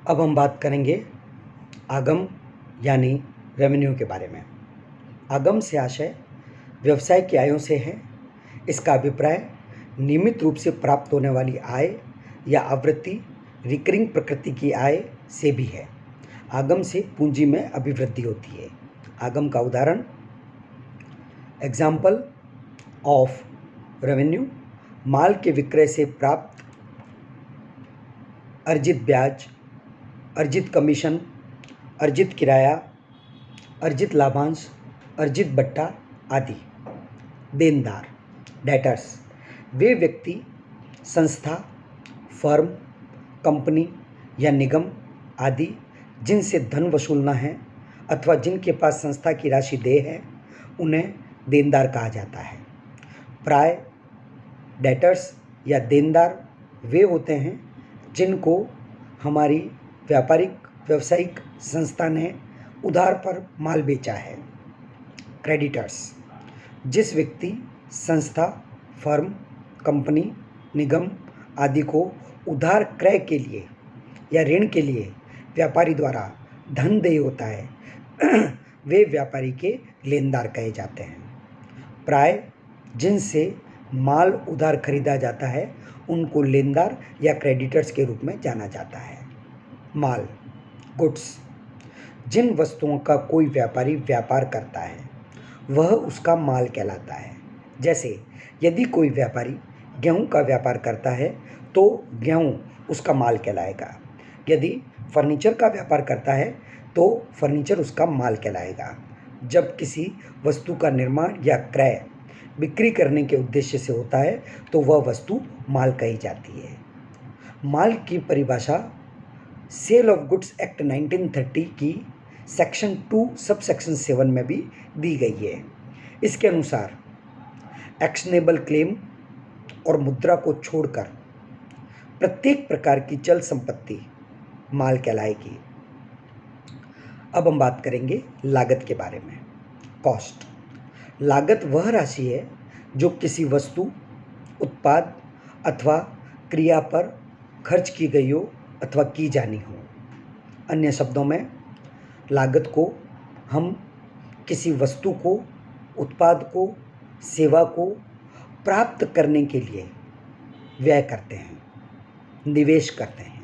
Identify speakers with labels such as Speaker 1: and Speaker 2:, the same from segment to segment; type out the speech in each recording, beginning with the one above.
Speaker 1: अब हम बात करेंगे आगम यानी रेवेन्यू के बारे में। आगम से आशय व्यवसाय की आयों से है। इसका अभिप्राय नियमित रूप से प्राप्त होने वाली आय या आवृत्ति रिकरिंग प्रकृति की आय से भी है। आगम से पूंजी में अभिवृद्धि होती है। आगम का उदाहरण एग्जाम्पल ऑफ रेवेन्यू, माल के विक्रय से प्राप्त अर्जित ब्याज, अर्जित कमीशन, अर्जित किराया, अर्जित लाभांश, अर्जित बट्टा आदि। देनदार डेटर्स, वे व्यक्ति, संस्था, फर्म, कंपनी या निगम आदि जिनसे धन वसूलना है अथवा जिनके पास संस्था की राशि देय है उन्हें देनदार कहा जाता है। प्राय डेटर्स या देनदार वे होते हैं जिनको हमारी व्यावसायिक संस्था ने उधार पर माल बेचा है। क्रेडिटर्स, जिस व्यक्ति, संस्था, फर्म, कंपनी, निगम आदि को उधार क्रय के लिए या ऋण के लिए व्यापारी द्वारा धन देय होता है वे व्यापारी के लेनदार कहे जाते हैं। प्राय जिनसे माल उधार खरीदा जाता है उनको लेनदार या क्रेडिटर्स के रूप में जाना जाता है। माल गुड्स, जिन वस्तुओं का कोई व्यापारी व्यापार करता है वह उसका माल कहलाता है। जैसे यदि कोई व्यापारी गेहूं का व्यापार करता है तो गेहूं उसका माल कहलाएगा। यदि फर्नीचर का व्यापार करता है तो फर्नीचर उसका माल कहलाएगा। जब किसी वस्तु का निर्माण या क्रय बिक्री करने के उद्देश्य से होता है तो वह वस्तु माल कही जाती है। माल की परिभाषा सेल ऑफ गुड्स एक्ट 1930 की सेक्शन 2 सब सेक्शन 7 में भी दी गई है। इसके अनुसार एक्शनेबल क्लेम और मुद्रा को छोड़कर प्रत्येक प्रकार की चल संपत्ति माल कहलाएगी। अब हम बात करेंगे लागत के बारे में। कॉस्ट, लागत वह राशि है जो किसी वस्तु, उत्पाद अथवा क्रिया पर खर्च की गई हो अथवा की जानी हो। अन्य शब्दों में लागत को हम किसी वस्तु को, उत्पाद को, सेवा को प्राप्त करने के लिए व्यय करते हैं, निवेश करते हैं।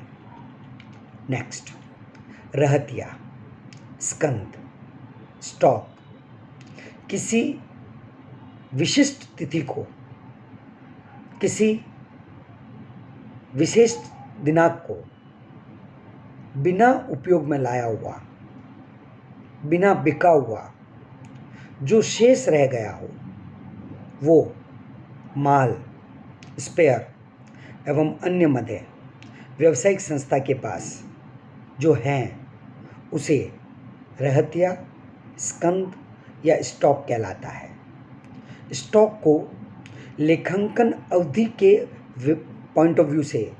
Speaker 1: नेक्स्ट, रहतिया, स्कंद, स्टॉक, किसी विशिष्ट तिथि को, किसी विशेष दिनांक को बिना उपयोग में लाया हुआ, बिना बिका हुआ जो शेष रह गया हो वो माल, स्पेयर एवं अन्य मदें व्यावसायिक संस्था के पास जो हैं उसे रहतिया, स्कंद या स्टॉक कहलाता है। स्टॉक को लेखांकन अवधि के पॉइंट ऑफ व्यू से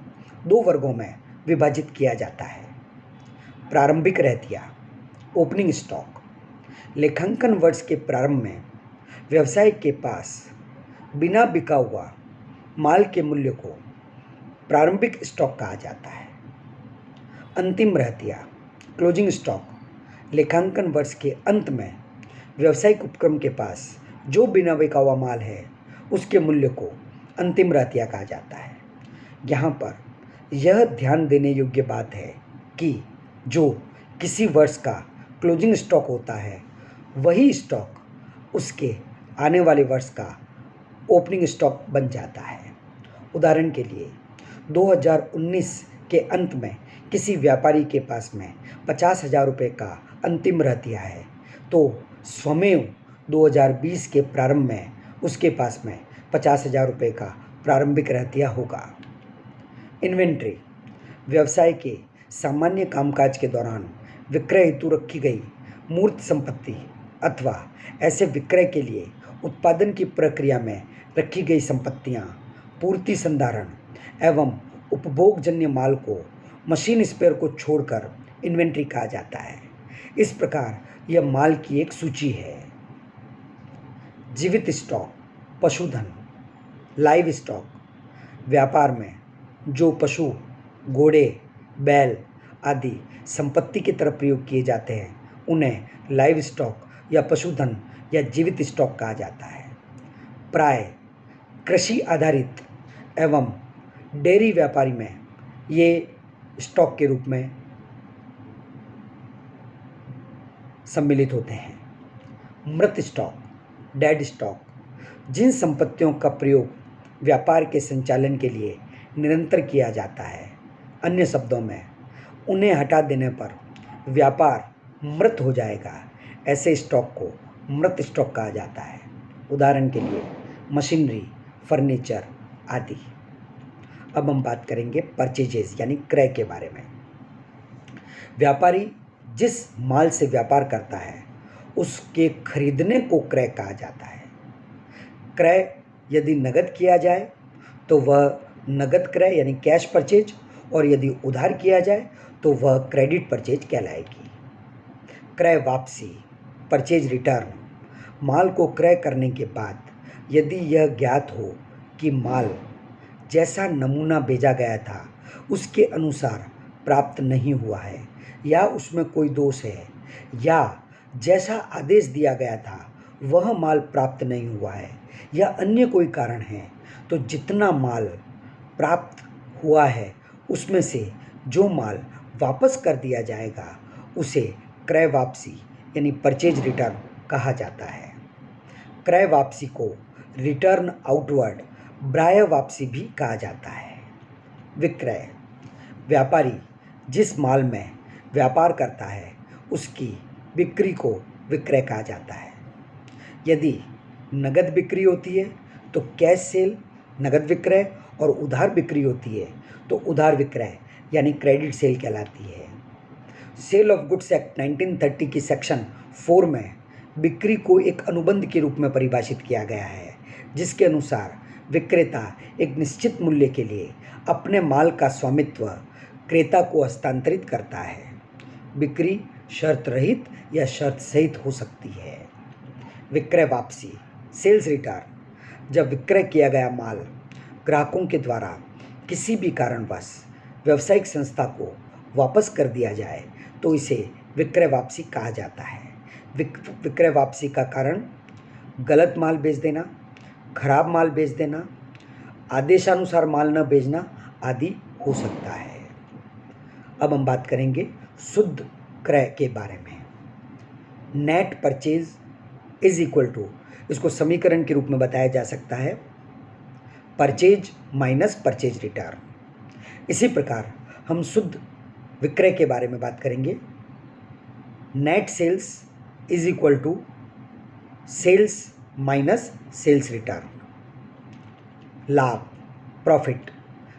Speaker 1: दो वर्गों में विभाजित किया जाता है। प्रारंभिक रहतिया, ओपनिंग स्टॉक, लेखांकन वर्ष के प्रारंभ में व्यवसाय के पास बिना बिका हुआ माल के मूल्य को प्रारंभिक स्टॉक कहा जाता है। अंतिम रहतिया, क्लोजिंग स्टॉक, लेखांकन वर्ष के अंत में व्यावसायिक उपक्रम के पास जो बिना बिका हुआ माल है उसके मूल्य को अंतिम रहतिया कहा जाता है। यहाँ पर यह ध्यान देने योग्य बात है कि जो किसी वर्ष का क्लोजिंग स्टॉक होता है वही स्टॉक उसके आने वाले वर्ष का ओपनिंग स्टॉक बन जाता है। उदाहरण के लिए 2019 के अंत में किसी व्यापारी के पास में 50,000 रुपये का अंतिम रहतिया है तो स्वमेव 2020 के प्रारंभ में उसके पास में 50,000 रुपये का प्रारंभिक रहतिया होगा। इन्वेंट्री, व्यवसाय के सामान्य कामकाज के दौरान विक्रय हेतु रखी गई मूर्त संपत्ति अथवा ऐसे विक्रय के लिए उत्पादन की प्रक्रिया में रखी गई संपत्तियां, पूर्ति संधारण एवं उपभोगजन्य माल को मशीन स्पेयर को छोड़कर इन्वेंट्री कहा जाता है। इस प्रकार यह माल की एक सूची है। जीवित स्टॉक, पशुधन, लाइव स्टॉक, व्यापार में जो पशु, घोड़े, बैल आदि संपत्ति की तरह प्रयोग किए जाते हैं उन्हें लाइव स्टॉक या पशुधन या जीवित स्टॉक कहा जाता है। प्राय कृषि आधारित एवं डेयरी व्यापारी में ये स्टॉक के रूप में सम्मिलित होते हैं। मृत स्टॉक, डेड स्टॉक, जिन संपत्तियों का प्रयोग व्यापार के संचालन के लिए निरंतर किया जाता है, अन्य शब्दों में उन्हें हटा देने पर व्यापार मृत हो जाएगा, ऐसे स्टॉक को मृत स्टॉक कहा जाता है। उदाहरण के लिए मशीनरी, फर्नीचर आदि। अब हम बात करेंगे परचेजेस यानी क्रय के बारे में। व्यापारी जिस माल से व्यापार करता है उसके खरीदने को क्रय कहा जाता है। क्रय यदि नगद किया जाए तो वह नगद क्रय यानी कैश परचेज, और यदि उधार किया जाए तो वह क्रेडिट परचेज कहलाएगी। क्रय वापसी, परचेज रिटर्न, माल को क्रय करने के बाद यदि यह ज्ञात हो कि माल जैसा नमूना भेजा गया था उसके अनुसार प्राप्त नहीं हुआ है या उसमें कोई दोष है या जैसा आदेश दिया गया था वह माल प्राप्त नहीं हुआ है या अन्य कोई कारण है, तो जितना माल प्राप्त हुआ है उसमें से जो माल वापस कर दिया जाएगा उसे क्रय वापसी यानी परचेज रिटर्न कहा जाता है। क्रय वापसी को रिटर्न आउटवर्ड बाह्य वापसी भी कहा जाता है। विक्रय, व्यापारी जिस माल में व्यापार करता है उसकी बिक्री को विक्रय कहा जाता है। यदि नगद बिक्री होती है तो कैश सेल नगद विक्रय, और उधार बिक्री होती है तो उधार विक्रय यानी क्रेडिट सेल कहलाती है। सेल ऑफ गुड्स एक्ट 1930 की सेक्शन 4 में बिक्री को एक अनुबंध के रूप में परिभाषित किया गया है, जिसके अनुसार विक्रेता एक निश्चित मूल्य के लिए अपने माल का स्वामित्व क्रेता को हस्तांतरित करता है। बिक्री शर्त रहित या शर्त सहित हो सकती है। विक्रय वापसी, सेल्स रिटर्न, जब विक्रय किया गया माल ग्राहकों के द्वारा किसी भी कारणवश व्यावसायिक संस्था को वापस कर दिया जाए तो इसे विक्रय वापसी कहा जाता है। विक्रय वापसी का कारण गलत माल बेच देना, खराब माल बेच देना, आदेशानुसार माल न भेजना आदि हो सकता है। अब हम बात करेंगे शुद्ध क्रय के बारे में। Net purchase is equal to, इसको समीकरण के रूप में बताया जा सकता है परचेज माइनस परचेज रिटर्न। इसी प्रकार हम शुद्ध विक्रय के बारे में बात करेंगे। Net sales is equal to sales minus sales return. लाभ, प्रॉफिट,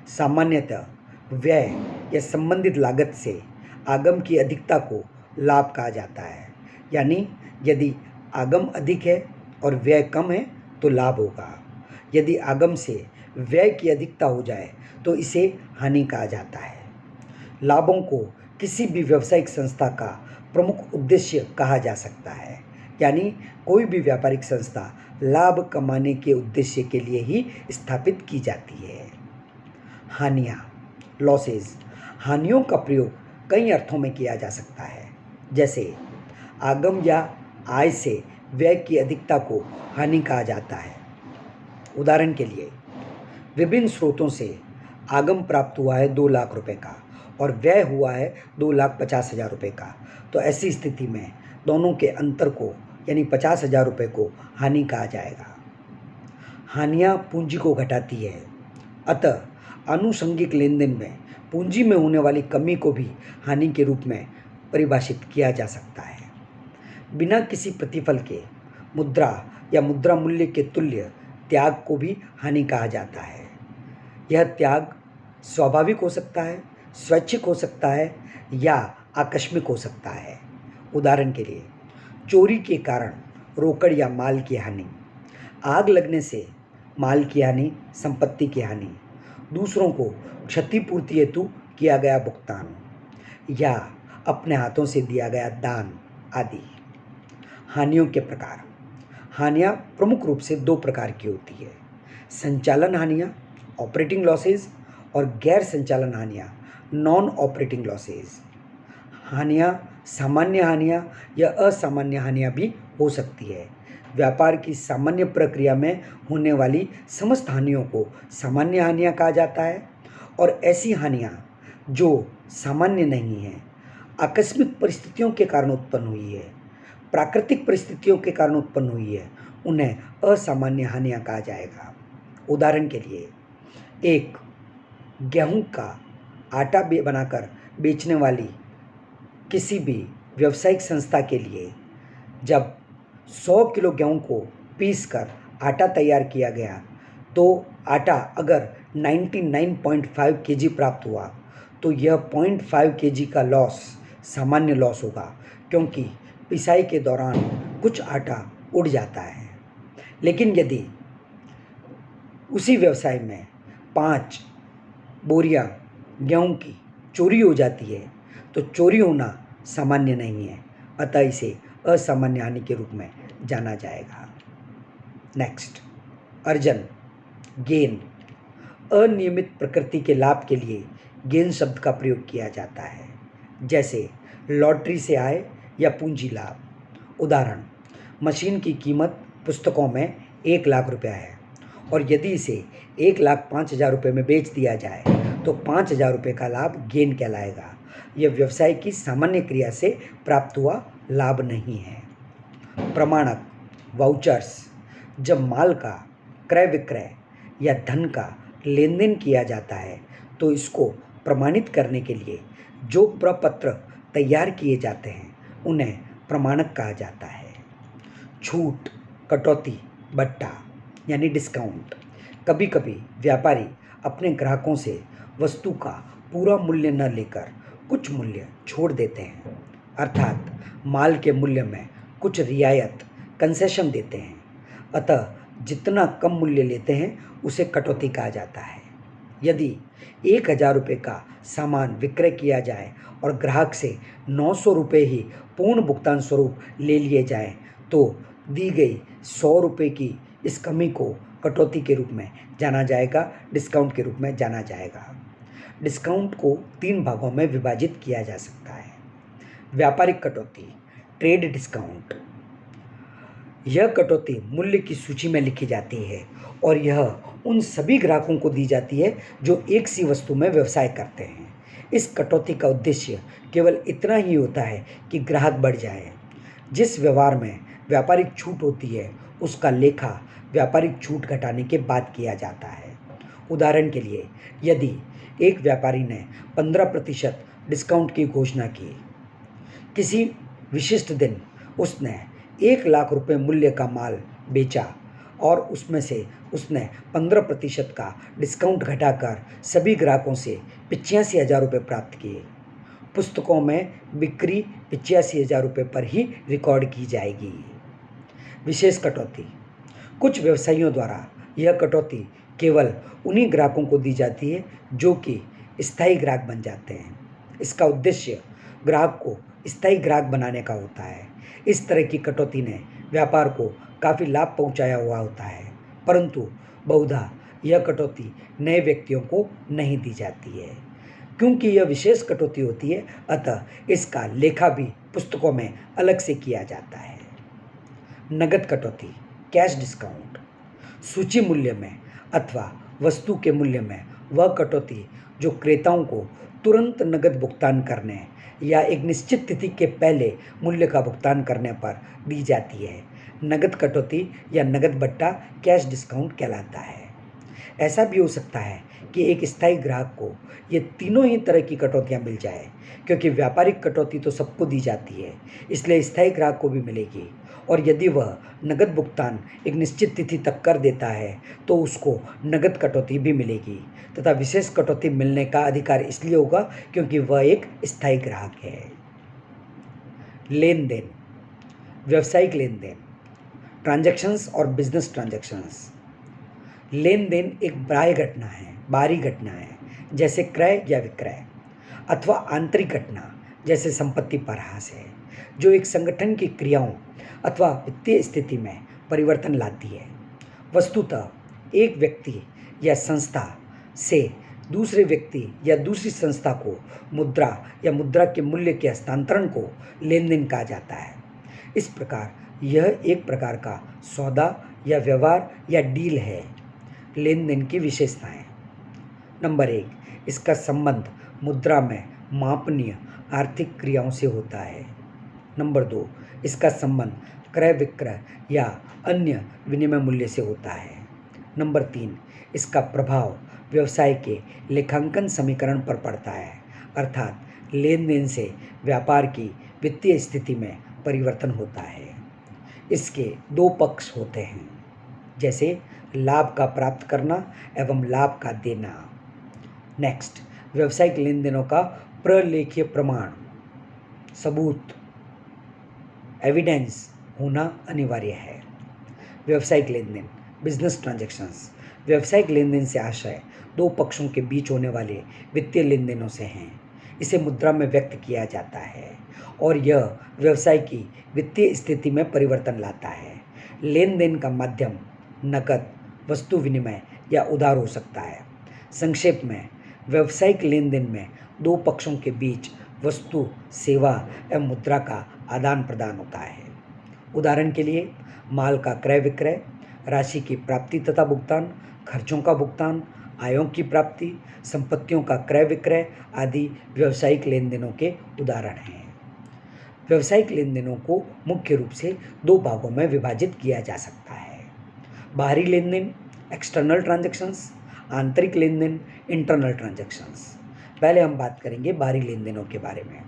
Speaker 1: सामान्यतः व्यय या संबंधित लागत से आगम की अधिकता को लाभ कहा जाता है। यानी यदि आगम अधिक है और व्यय कम है तो लाभ होगा। यदि आगम से व्यय की अधिकता हो जाए तो इसे हानि कहा जाता है। लाभों को किसी भी व्यावसायिक संस्था का प्रमुख उद्देश्य कहा जा सकता है। यानी कोई भी व्यापारिक संस्था लाभ कमाने के उद्देश्य के लिए ही स्थापित की जाती है। हानियाँ, लॉसेस, हानियों का प्रयोग कई अर्थों में किया जा सकता है, जैसे आगम या आय से व्यय की अधिकता को हानि कहा जाता है। उदाहरण के लिए विभिन्न स्रोतों से आगम प्राप्त हुआ है 2 लाख रुपए का और व्यय हुआ है 2,50,000 रुपये का, तो ऐसी स्थिति में दोनों के अंतर को यानी 50,000 रुपये को हानि कहा जाएगा। हानियाँ पूंजी को घटाती है, अतः आनुषंगिक लेन देन में पूंजी में होने वाली कमी को भी हानि के रूप में परिभाषित किया जा सकता है। बिना किसी प्रतिफल के मुद्रा या मुद्रा मूल्य के तुल्य त्याग को भी हानि कहा जाता है। यह त्याग स्वाभाविक हो सकता है, स्वैच्छिक हो सकता है या आकस्मिक हो सकता है। उदाहरण के लिए चोरी के कारण रोकड़ या माल की हानि, आग लगने से माल की हानि, संपत्ति की हानि, दूसरों को क्षतिपूर्ति हेतु किया गया भुगतान या अपने हाथों से दिया गया दान आदि। हानियों के प्रकार, हानियाँ प्रमुख रूप से 2 प्रकार की होती है, संचालन हानियाँ ऑपरेटिंग लॉसेज और गैर संचालन हानियाँ नॉन ऑपरेटिंग लॉसेज। हानियाँ सामान्य हानियाँ या असामान्य हानियाँ भी हो सकती है। व्यापार की सामान्य प्रक्रिया में होने वाली समस्त हानियों को सामान्य हानियाँ कहा जाता है और ऐसी हानियाँ जो सामान्य नहीं हैं, आकस्मिक परिस्थितियों के कारण उत्पन्न हुई है, प्राकृतिक परिस्थितियों के कारण उत्पन्न हुई है, उन्हें असामान्य हानियाँ कहा जाएगा। उदाहरण के लिए, एक गेहूं का आटा बनाकर बेचने वाली किसी भी व्यावसायिक संस्था के लिए जब 100 किलो गेहूं को पीसकर आटा तैयार किया गया तो आटा अगर 99.5 केजी प्राप्त हुआ तो यह 0.5 केजी का लॉस सामान्य लॉस होगा, क्योंकि पिसाई के दौरान कुछ आटा उड़ जाता है। लेकिन यदि उसी व्यवसाय में 5 बोरियां गेहूं की चोरी हो जाती है तो चोरी होना सामान्य नहीं है, अतः इसे असामान्य हानि के रूप में जाना जाएगा। नेक्स्ट, अर्जन, गेन। अनियमित प्रकृति के लाभ के लिए गेन शब्द का प्रयोग किया जाता है, जैसे लॉटरी से आय या पूंजी लाभ। उदाहरण, मशीन की कीमत पुस्तकों में 1 लाख रुपया है और यदि इसे 1,05,000 रुपये में बेच दिया जाए तो 5,000 रुपये का लाभ गेन कहलाएगा। यह व्यवसाय की सामान्य क्रिया से प्राप्त हुआ लाभ नहीं है। प्रमाणक, वाउचर्स। जब माल का क्रय विक्रय या धन का लेन देन किया जाता है तो इसको प्रमाणित करने के लिए जो प्रपत्र तैयार किए जाते हैं उन्हें प्रमाणक कहा जाता है। छूट, कटौती, बट्टा यानी डिस्काउंट। कभी कभी व्यापारी अपने ग्राहकों से वस्तु का पूरा मूल्य न लेकर कुछ मूल्य छोड़ देते हैं, अर्थात माल के मूल्य में कुछ रियायत, कंसेशन देते हैं। अतः जितना कम मूल्य लेते हैं उसे कटौती कहा जाता है। यदि 1,000 रुपये का सामान विक्रय किया जाए और ग्राहक से 900 रुपये ही पूर्ण भुगतान स्वरूप ले लिए जाएं तो दी गई 100 रुपये की इस कमी को कटौती के रूप में जाना जाएगा, डिस्काउंट के रूप में जाना जाएगा। डिस्काउंट को 3 भागों में विभाजित किया जा सकता है। व्यापारिक कटौती, ट्रेड डिस्काउंट। यह कटौती मूल्य की सूची में लिखी जाती है और यह उन सभी ग्राहकों को दी जाती है जो एक सी वस्तु में व्यवसाय करते हैं। इस कटौती का उद्देश्य केवल इतना ही होता है कि ग्राहक बढ़ जाए। जिस व्यवहार में व्यापारिक छूट होती है उसका लेखा व्यापारिक छूट घटाने के बाद किया जाता है। उदाहरण के लिए, यदि एक व्यापारी ने 15% डिस्काउंट की घोषणा की, किसी विशिष्ट दिन उसने 1 लाख रुपये मूल्य का माल बेचा और उसमें से उसने 15% का डिस्काउंट घटाकर सभी ग्राहकों से 85,000 रुपये प्राप्त किए। पुस्तकों में बिक्री 85,000 रुपये पर ही रिकॉर्ड की जाएगी। विशेष कटौती। कुछ व्यवसायियों द्वारा यह कटौती केवल उन्हीं ग्राहकों को दी जाती है जो कि स्थायी ग्राहक बन जाते हैं। इसका उद्देश्य ग्राहक को स्थायी ग्राहक बनाने का होता है। इस तरह की कटौती ने व्यापार को काफ़ी लाभ पहुंचाया हुआ होता है, परंतु बहुधा यह कटौती नए व्यक्तियों को नहीं दी जाती है। क्योंकि यह विशेष कटौती होती है, अतः इसका लेखा भी पुस्तकों में अलग से किया जाता है। नगद कटौती, कैश डिस्काउंट। सूची मूल्य में अथवा वस्तु के मूल्य में वह कटौती जो क्रेताओं को तुरंत नगद भुगतान करने या एक निश्चित तिथि के पहले मूल्य का भुगतान करने पर दी जाती है, नगद कटौती या नगद बट्टा कैश डिस्काउंट कहलाता है। ऐसा भी हो सकता है कि एक स्थायी ग्राहक को ये तीनों ही तरह की कटौतियाँ मिल जाए, क्योंकि व्यापारिक कटौती तो सबको दी जाती है, इसलिए स्थायी ग्राहक को भी मिलेगी। और यदि वह नगद भुगतान एक निश्चित तिथि तक कर देता है तो उसको नगद कटौती भी मिलेगी, तथा विशेष कटौती मिलने का अधिकार इसलिए होगा क्योंकि वह एक स्थायी ग्राहक है। लेन देन, व्यावसायिक लेन देन, ट्रांजैक्शंस और बिजनेस ट्रांजैक्शंस। लेन देन एक बाहरी घटना है जैसे क्रय या विक्रय, अथवा आंतरिक घटना जैसे संपत्ति पराहस है, जो एक संगठन की क्रियाओं अथवा वित्तीय स्थिति में परिवर्तन लाती है। वस्तुतः एक व्यक्ति या संस्था से दूसरे व्यक्ति या दूसरी संस्था को मुद्रा या मुद्रा के मूल्य के हस्तांतरण को लेन देन कहा जाता है। इस प्रकार यह एक प्रकार का सौदा या व्यवहार या डील है। लेन देन की विशेषताएं। नंबर 1, इसका संबंध मुद्रा में मापनीय आर्थिक क्रियाओं से होता है। नंबर 2, इसका संबंध क्रय विक्रय या अन्य विनिमय मूल्य से होता है। नंबर 3, इसका प्रभाव व्यवसाय के लेखांकन समीकरण पर पड़ता है, अर्थात लेन देन से व्यापार की वित्तीय स्थिति में परिवर्तन होता है। इसके 2 पक्ष होते हैं, जैसे लाभ का प्राप्त करना एवं लाभ का देना। नेक्स्ट, व्यावसायिक लेन देनों का प्रलेखीय प्रमाण, सबूत, एविडेंस होना अनिवार्य है। व्यावसायिक लेन देन, बिजनेस ट्रांजैक्शंस। व्यावसायिक लेन देन से आशय 2 पक्षों के बीच होने वाले वित्तीय लेन देनों से हैं। इसे मुद्रा में व्यक्त किया जाता है और यह व्यवसाय की वित्तीय स्थिति में परिवर्तन लाता है। लेन देन का माध्यम नकद, वस्तु विनिमय या उधार हो सकता है। संक्षेप में, व्यावसायिक लेन देन में 2 पक्षों के बीच वस्तु, सेवा एवं मुद्रा का आदान प्रदान होता है। उदाहरण के लिए, माल का क्रय विक्रय, राशि की प्राप्ति तथा भुगतान, खर्चों का भुगतान, आयों की प्राप्ति, संपत्तियों का क्रय विक्रय आदि व्यावसायिक लेन देनों के उदाहरण हैं। व्यावसायिक लेन देनों को मुख्य रूप से 2 भागों में विभाजित किया जा सकता है। बाहरी लेन देन, एक्सटर्नल ट्रांजैक्शंस, आंतरिक लेन देन, इंटरनल ट्रांजैक्शंस। पहले हम बात करेंगे बाहरी लेन देनों के बारे में।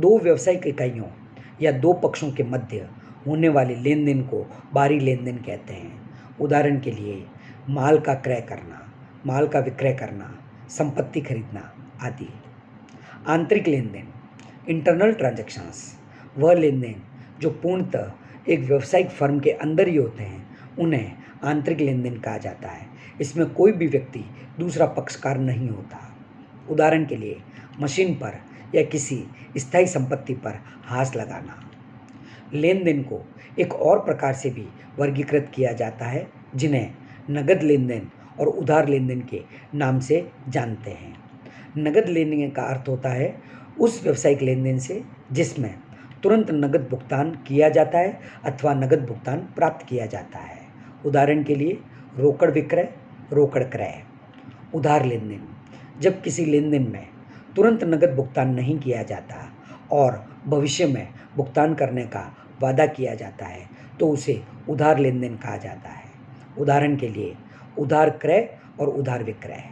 Speaker 1: 2 व्यावसायिक इकाइयों या 2 पक्षों के मध्य होने वाले लेन देन को बाहरी लेन देन कहते हैं। उदाहरण के लिए, माल का क्रय करना, माल का विक्रय करना, संपत्ति खरीदना आदि। आंतरिक लेन देन, इंटरनल ट्रांजैक्शंस, वह लेन देन जो पूर्णतः एक व्यावसायिक फर्म के अंदर ही होते हैं, उन्हें आंतरिक लेन देन कहा जाता है। इसमें कोई भी व्यक्ति दूसरा पक्षकार नहीं होता। उदाहरण के लिए, मशीन पर या किसी स्थायी संपत्ति पर हाथ लगाना। लेन देन को एक और प्रकार से भी वर्गीकृत किया जाता है, जिन्हें नगद लेन देन और उधार लेन देन के नाम से जानते हैं। नगद लेन देन का अर्थ होता है उस व्यावसायिक लेन देन से जिसमें तुरंत नगद भुगतान किया जाता है अथवा नगद भुगतान प्राप्त किया जाता है। उदाहरण के लिए, रोकड़ विक्रय, रोकड़ क्रय। उधार लेन देन, जब किसी लेन देन में तुरंत नगद भुगतान नहीं किया जाता और भविष्य में भुगतान करने का वादा किया जाता है तो उसे उधार लेन देन कहा जाता है। उदाहरण के लिए, उधार क्रय और उधार विक्रय।